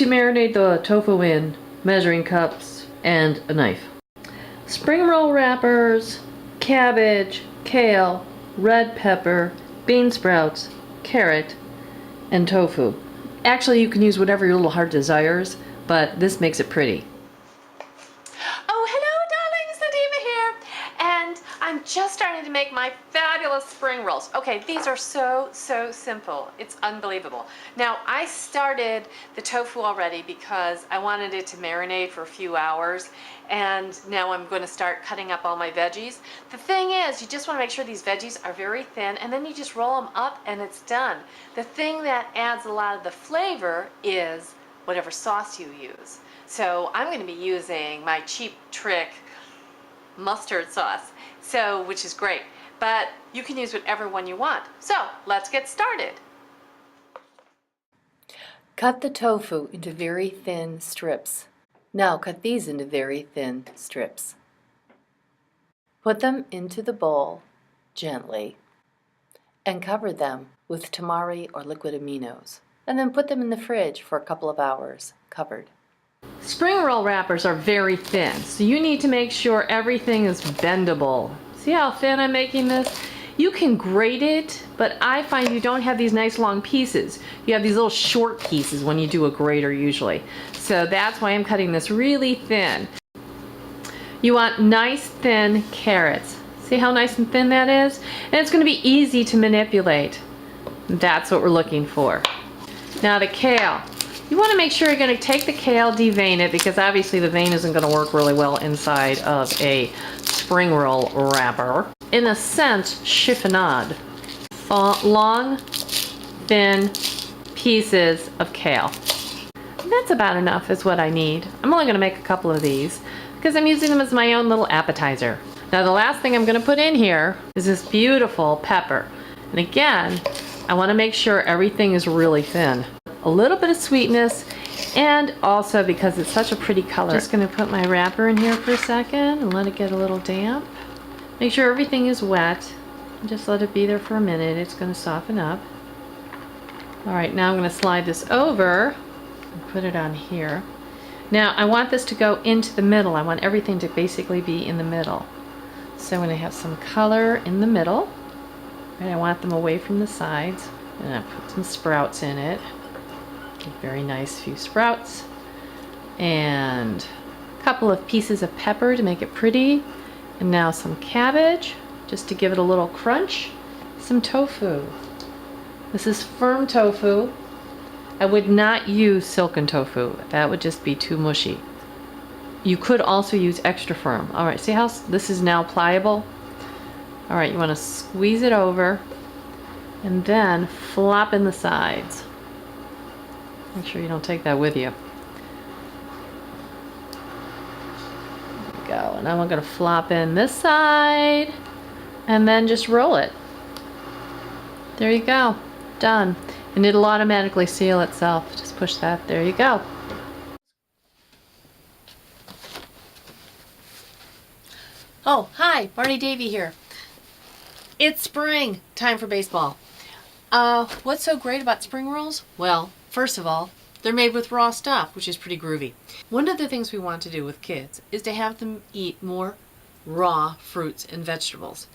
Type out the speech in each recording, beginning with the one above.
to marinate the tofu in: measuring cups and a knife. Spring roll wrappers, cabbage, kale, red pepper, bean sprouts, carrot, and tofu. Actually, you can use whatever your little heart desires, but this makes it pretty. Oh, hello, darlings, LaDiva here, and I'm just starting to make my fabulous spring rolls. Okay, these are so simple. It's unbelievable. Now, I started the tofu already because I wanted it to marinate for a few hours, and now I'm going to start cutting up all my veggies. The thing is, you just want to make sure these veggies are very thin, and then you just roll them up and it's done. The thing that adds a lot of the flavor is whatever sauce you use. So I'm going to be using my cheap trick mustard sauce, which is great, but you can use whatever one you want. So let's get started. Cut the tofu into very thin strips. Now cut these into very thin strips. Put them into the bowl gently and cover them with tamari or liquid aminos, and then put them in the fridge for a couple of hours, covered. Spring roll wrappers are very thin, so you need to make sure everything is bendable. See how thin I'm making this? You can grate it, but I find you don't have these nice long pieces. You have these little short pieces when you do a grater usually. So that's why I'm cutting this really thin. You want nice thin carrots. See how nice and thin that is? And it's going to be easy to manipulate. That's what we're looking for. Now the kale. You want to make sure you're going to take the kale, devein it, because obviously the vein isn't going to work really well inside of a spring roll wrapper. In a sense, chiffonade. Long, thin pieces of kale. And that's about enough is what I need. I'm only going to make a couple of these because I'm using them as my own little appetizer. Now the last thing I'm going to put in here is this beautiful pepper. And again, I want to make sure everything is really thin. A little bit of sweetness, and also because it's such a pretty color. Just going to put my wrapper in here for a second and let it get a little damp. Make sure everything is wet. Just let it be there for a minute. It's going to soften up. Alright, now I'm going to slide this over and put it on here. Now I want this to go into the middle. I want everything to basically be in the middle. So I'm going to have some color in the middle. Right, I want them away from the sides. And I put some sprouts in it. Very nice few sprouts. And a couple of pieces of pepper to make it pretty. And now some cabbage, just to give it a little crunch. Some tofu. This is firm tofu. I would not use silken tofu. That would just be too mushy. You could also use extra firm. All right, see how this is now pliable? All right, you want to squeeze it over and then flop in the sides. Make sure you don't take that with you. There we go. And now I'm going to flop in this side and then just roll it. There you go. Done. And it'll automatically seal itself. Just push that. There you go. Oh, hi. Barney Davy here. It's spring. Time for baseball. What's so great about spring rolls? Well, first of all, they're made with raw stuff, which is pretty groovy. One of the things we want to do with kids is to have them eat more raw fruits and vegetables.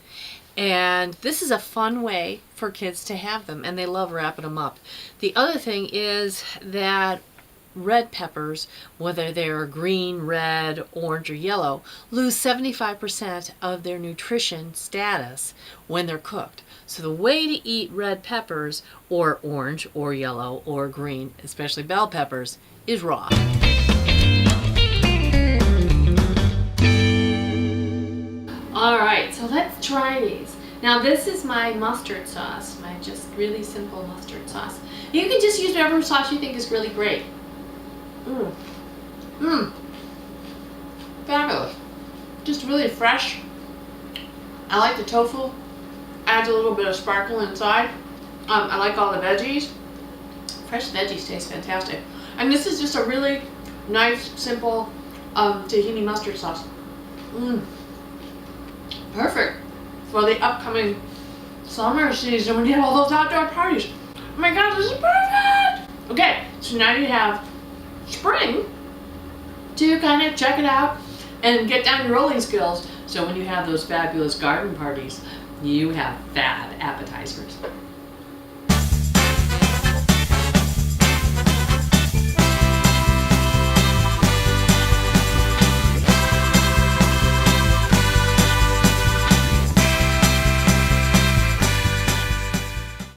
And this is a fun way for kids to have them, and they love wrapping them up. The other thing is that red peppers, whether they're green, red, orange, or yellow, lose 75% of their nutrition status when they're cooked. So the way to eat red peppers, or orange, or yellow, or green, especially bell peppers, is raw. Alright, so let's try these. Now this is my mustard sauce, my just really simple mustard sauce. You can just use whatever sauce you think is really great. Fabulous. Just really fresh. I like the tofu. Adds a little bit of sparkle inside. I like all the veggies. Fresh veggies taste fantastic. And this is just a really nice, simple tahini mustard sauce. Perfect for the upcoming summer season when you have all those outdoor parties. Oh my god, this is perfect! Okay, so now you have spring to kind of check it out and get down your rolling skills. So when you have those fabulous garden parties, you have fab appetizers.